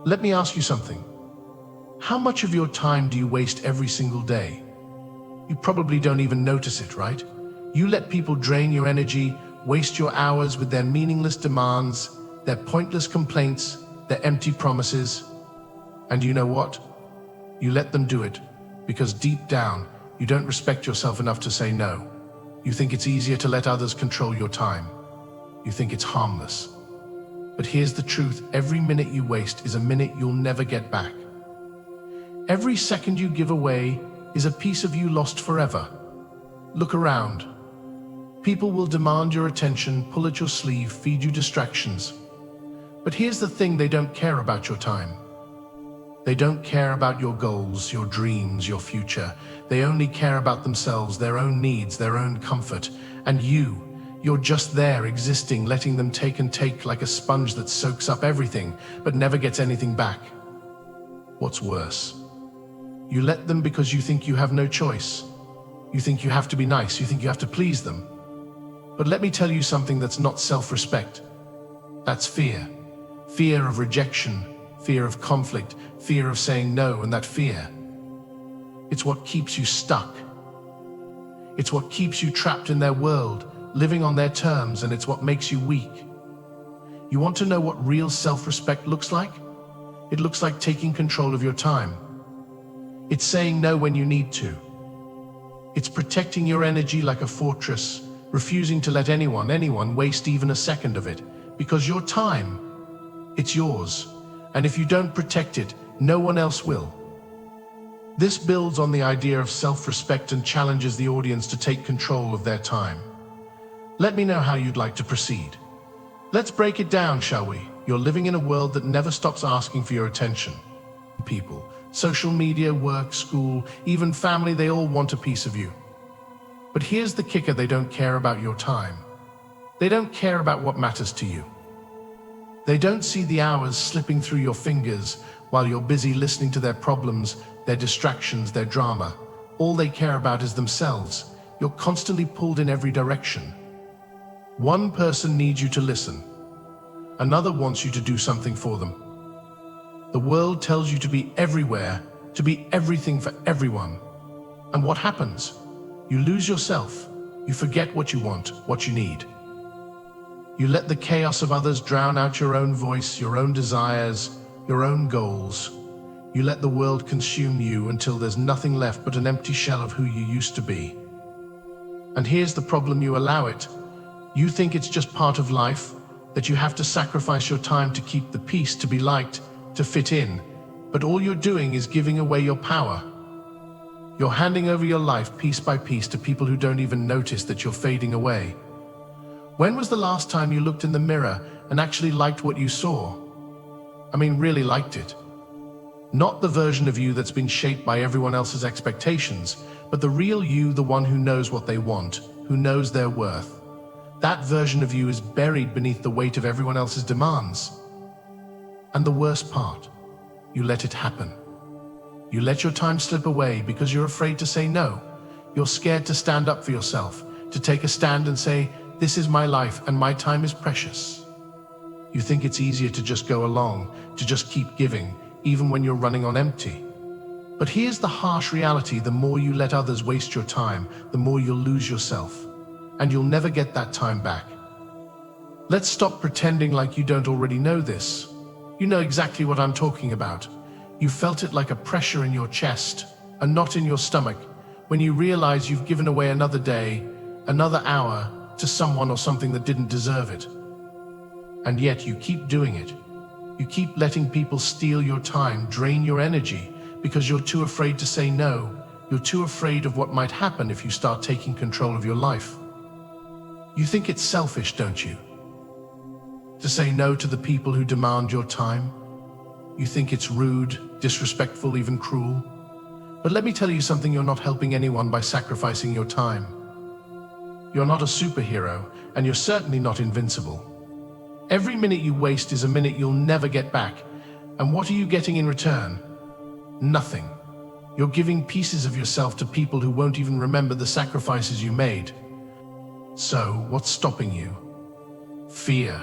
Let me ask you something. How much of your time do you waste every single day? You probably don't even notice it, right? You let people drain your energy, waste your hours with their meaningless demands, their pointless complaints, their empty promises. And you know what? You let them do it because deep down, you don't respect yourself enough to say no. You think it's easier to let others control your time. You think it's harmless. But here's the truth, every minute you waste is a minute you'll never get back. Every second you give away is a piece of you lost forever. Look around. People will demand your attention, pull at your sleeve, feed you distractions. But here's the thing, they don't care about your time. They don't care about your goals, your dreams, your future. They only care about themselves, their own needs, their own comfort. And you're just there existing, letting them take and take like a sponge that soaks up everything, but never gets anything back. What's worse? You let them because you think you have no choice. You think you have to be nice, you think you have to please them. But let me tell you something that's not self-respect. That's fear. Fear of rejection, fear of conflict, fear of saying no, and that fear, it's what keeps you stuck. It's what keeps you trapped in their world, living on their terms, and it's what makes you weak. You want to know what real self-respect looks like? It looks like taking control of your time. It's saying no when you need to. It's protecting your energy like a fortress, refusing to let anyone waste even a second of it, because your time, it's yours. And if you don't protect it, no one else will. This builds on the idea of self-respect and challenges the audience to take control of their time. Let me know how you'd like to proceed. Let's break it down, shall we? You're living in a world that never stops asking for your attention. People, social media, work, school, even family, they all want a piece of you. But here's the kicker, they don't care about your time. They don't care about what matters to you. They don't see the hours slipping through your fingers while you're busy listening to their problems, their distractions, their drama. All they care about is themselves. You're constantly pulled in every direction. One person needs you to listen. Another wants you to do something for them. The world tells you to be everywhere, to be everything for everyone. And what happens? You lose yourself. You forget what you want, what you need. You let the chaos of others drown out your own voice, your own desires, your own goals. You let the world consume you until there's nothing left but an empty shell of who you used to be. And here's the problem, you allow it. You think it's just part of life, that you have to sacrifice your time to keep the peace, to be liked, to fit in. But all you're doing is giving away your power. You're handing over your life piece by piece to people who don't even notice that you're fading away. When was the last time you looked in the mirror and actually liked what you saw? I mean, really liked it. Not the version of you that's been shaped by everyone else's expectations, but the real you, the one who knows what they want, who knows their worth. That version of you is buried beneath the weight of everyone else's demands. And the worst part, you let it happen. You let your time slip away because you're afraid to say no. You're scared to stand up for yourself, to take a stand and say, this is my life and my time is precious. You think it's easier to just go along, to just keep giving, even when you're running on empty. But here's the harsh reality, the more you let others waste your time, the more you'll lose yourself. And you'll never get that time back. Let's stop pretending like you don't already know this. You know exactly what I'm talking about. You felt it like a pressure in your chest, a knot in your stomach, when you realize you've given away another day, another hour, to someone or something that didn't deserve it. And yet you keep doing it. You keep letting people steal your time, drain your energy, because you're too afraid to say no. You're too afraid of what might happen if you start taking control of your life. You think it's selfish, don't you? To say no to the people who demand your time. You think it's rude, disrespectful, even cruel. But let me tell you something, you're not helping anyone by sacrificing your time. You're not a superhero, and you're certainly not invincible. Every minute you waste is a minute you'll never get back. And what are you getting in return? Nothing. You're giving pieces of yourself to people who won't even remember the sacrifices you made. So, what's stopping you? Fear.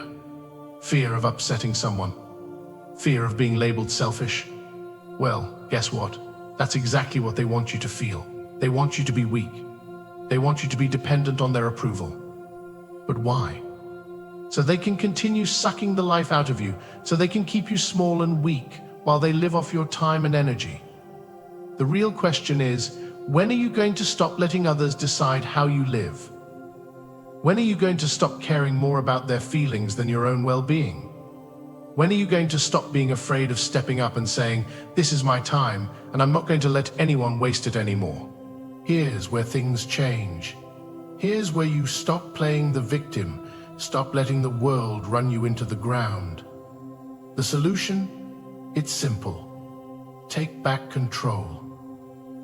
Fear of upsetting someone. Fear of being labeled selfish? Well, guess what? That's exactly what they want you to feel. They want you to be weak. They want you to be dependent on their approval. But why? So they can continue sucking the life out of you, so they can keep you small and weak while they live off your time and energy. The real question is, when are you going to stop letting others decide how you live? When are you going to stop caring more about their feelings than your own well-being? When are you going to stop being afraid of stepping up and saying, "This is my time, and I'm not going to let anyone waste it anymore"? Here's where things change. Here's where you stop playing the victim, stop letting the world run you into the ground. The solution? It's simple. Take back control.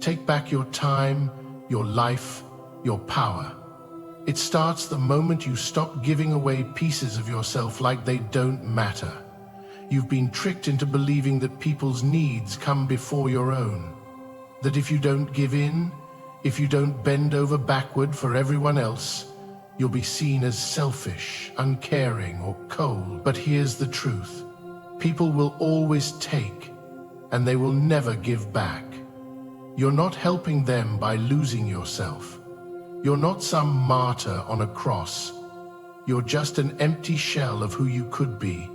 Take back your time, your life, your power. It starts the moment you stop giving away pieces of yourself like they don't matter. You've been tricked into believing that people's needs come before your own. That if you don't give in, if you don't bend over backward for everyone else, you'll be seen as selfish, uncaring, or cold. But here's the truth. People will always take, and they will never give back. You're not helping them by losing yourself. You're not some martyr on a cross. You're just an empty shell of who you could be,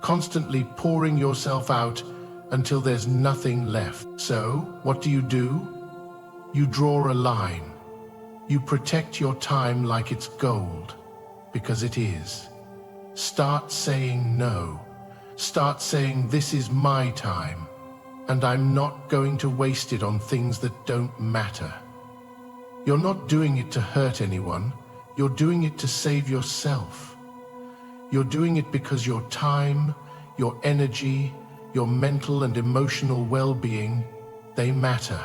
constantly pouring yourself out until there's nothing left. So, what do? You draw a line. You protect your time like it's gold, because it is. Start saying no. Start saying, "This is my time, and I'm not going to waste it on things that don't matter." You're not doing it to hurt anyone. You're doing it to save yourself. You're doing it because your time, your energy, your mental and emotional well-being, they matter.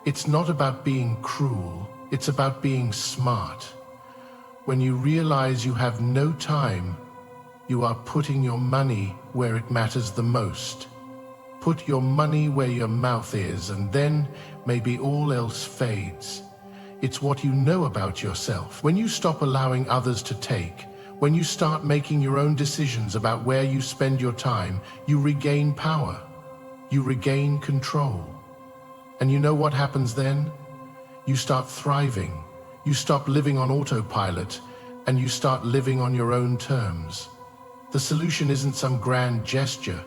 It's not about being cruel. It's about being smart. When you realize you have no time, you are putting your money where it matters the most. Put your money where your mouth is, and then maybe all else fades. It's what you know about yourself. When you stop allowing others to take, when you start making your own decisions about where you spend your time, you regain power. You regain control. And you know what happens then? You start thriving. You stop living on autopilot, and you start living on your own terms. The solution isn't some grand gesture.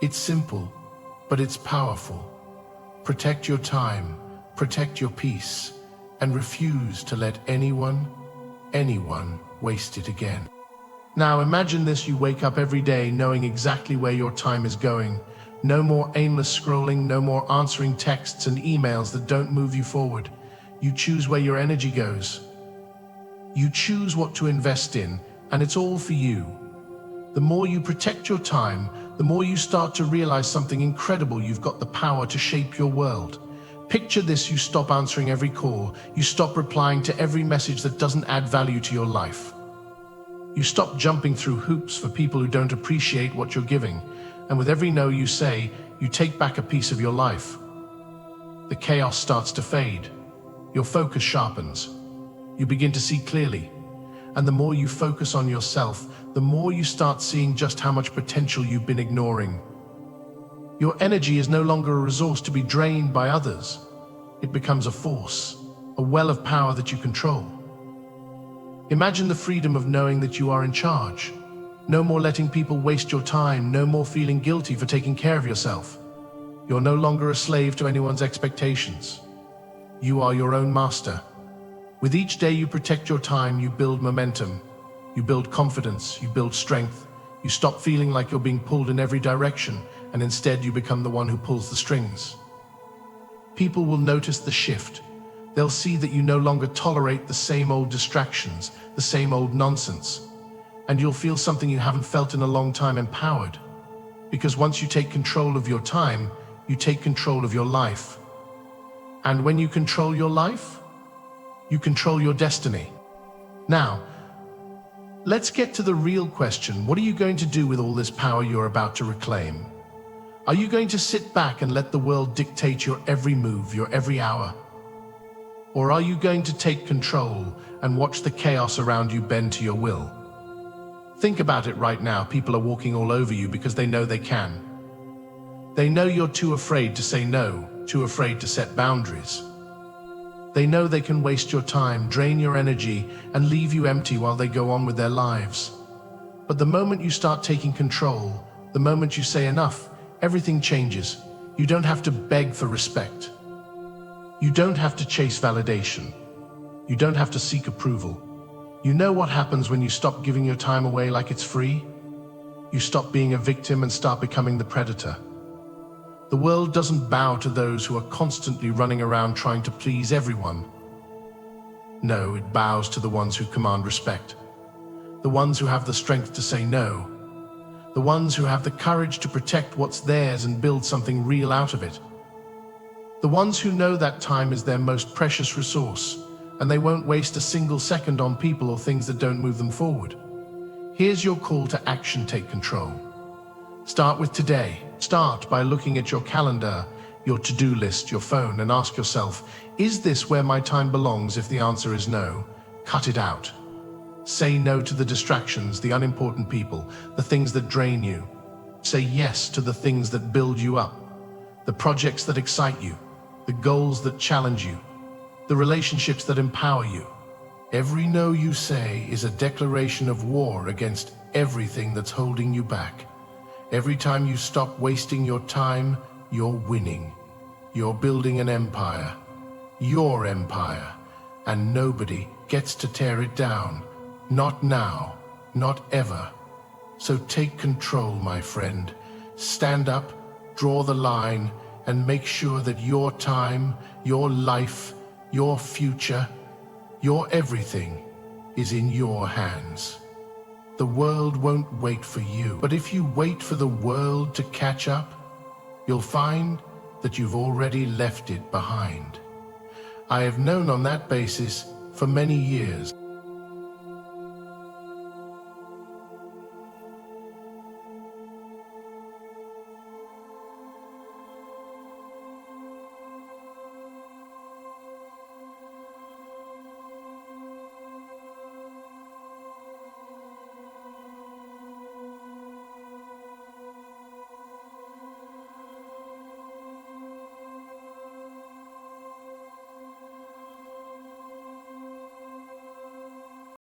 It's simple, but it's powerful. Protect your time, protect your peace, and refuse to let anyone waste it again. Now imagine this: you wake up every day knowing exactly where your time is going. No more aimless scrolling, no more answering texts and emails that don't move you forward. You choose where your energy goes. You choose what to invest in, and it's all for you. The more you protect your time, the more you start to realize something incredible. You've got the power to shape your world. Picture this: you stop answering every call. You stop replying to every message that doesn't add value to your life. You stop jumping through hoops for people who don't appreciate what you're giving. And with every no you say, you take back a piece of your life. The chaos starts to fade. Your focus sharpens. You begin to see clearly. And the more you focus on yourself, the more you start seeing just how much potential you've been ignoring. Your energy is no longer a resource to be drained by others. It becomes a force, a well of power that you control. Imagine the freedom of knowing that you are in charge. No more letting people waste your time, no more feeling guilty for taking care of yourself. You're no longer a slave to anyone's expectations. You are your own master. With each day you protect your time, you build momentum, you build confidence, you build strength. You stop feeling like you're being pulled in every direction, and instead you become the one who pulls the strings. People will notice the shift. They'll see that you no longer tolerate the same old distractions, the same old nonsense. And you'll feel something you haven't felt in a long time: empowered. Because once you take control of your time, you take control of your life. And when you control your life, you control your destiny. Now, let's get to the real question. What are you going to do with all this power you're about to reclaim? Are you going to sit back and let the world dictate your every move, your every hour? Or are you going to take control and watch the chaos around you bend to your will? Think about it right now. People are walking all over you because they know they can. They know you're too afraid to say no, too afraid to set boundaries. They know they can waste your time, drain your energy, and leave you empty while they go on with their lives. But the moment you start taking control, the moment you say enough, everything changes. You don't have to beg for respect. You don't have to chase validation. You don't have to seek approval. You know what happens when you stop giving your time away like it's free? You stop being a victim and start becoming the predator. The world doesn't bow to those who are constantly running around trying to please everyone. No, it bows to the ones who command respect. The ones who have the strength to say no. The ones who have the courage to protect what's theirs and build something real out of it. The ones who know that time is their most precious resource, and they won't waste a single second on people or things that don't move them forward. Here's your call to action. Take control. Start with today. Start by looking at your calendar, your to-do list, your phone, and ask yourself, is this where my time belongs? If the answer is no, cut it out. Say no to the distractions, the unimportant people, the things that drain you. Say yes to the things that build you up, the projects that excite you, the goals that challenge you, the relationships that empower you. Every no you say is a declaration of war against everything that's holding you back. Every time you stop wasting your time, you're winning. You're building an empire, your empire, and nobody gets to tear it down. Not now, not ever. So take control, my friend. Stand up, draw the line, and make sure that your time, your life, your future, your everything is in your hands. The world won't wait for you, but if you wait for the world to catch up, you'll find that you've already left it behind. I have known on that basis for many years.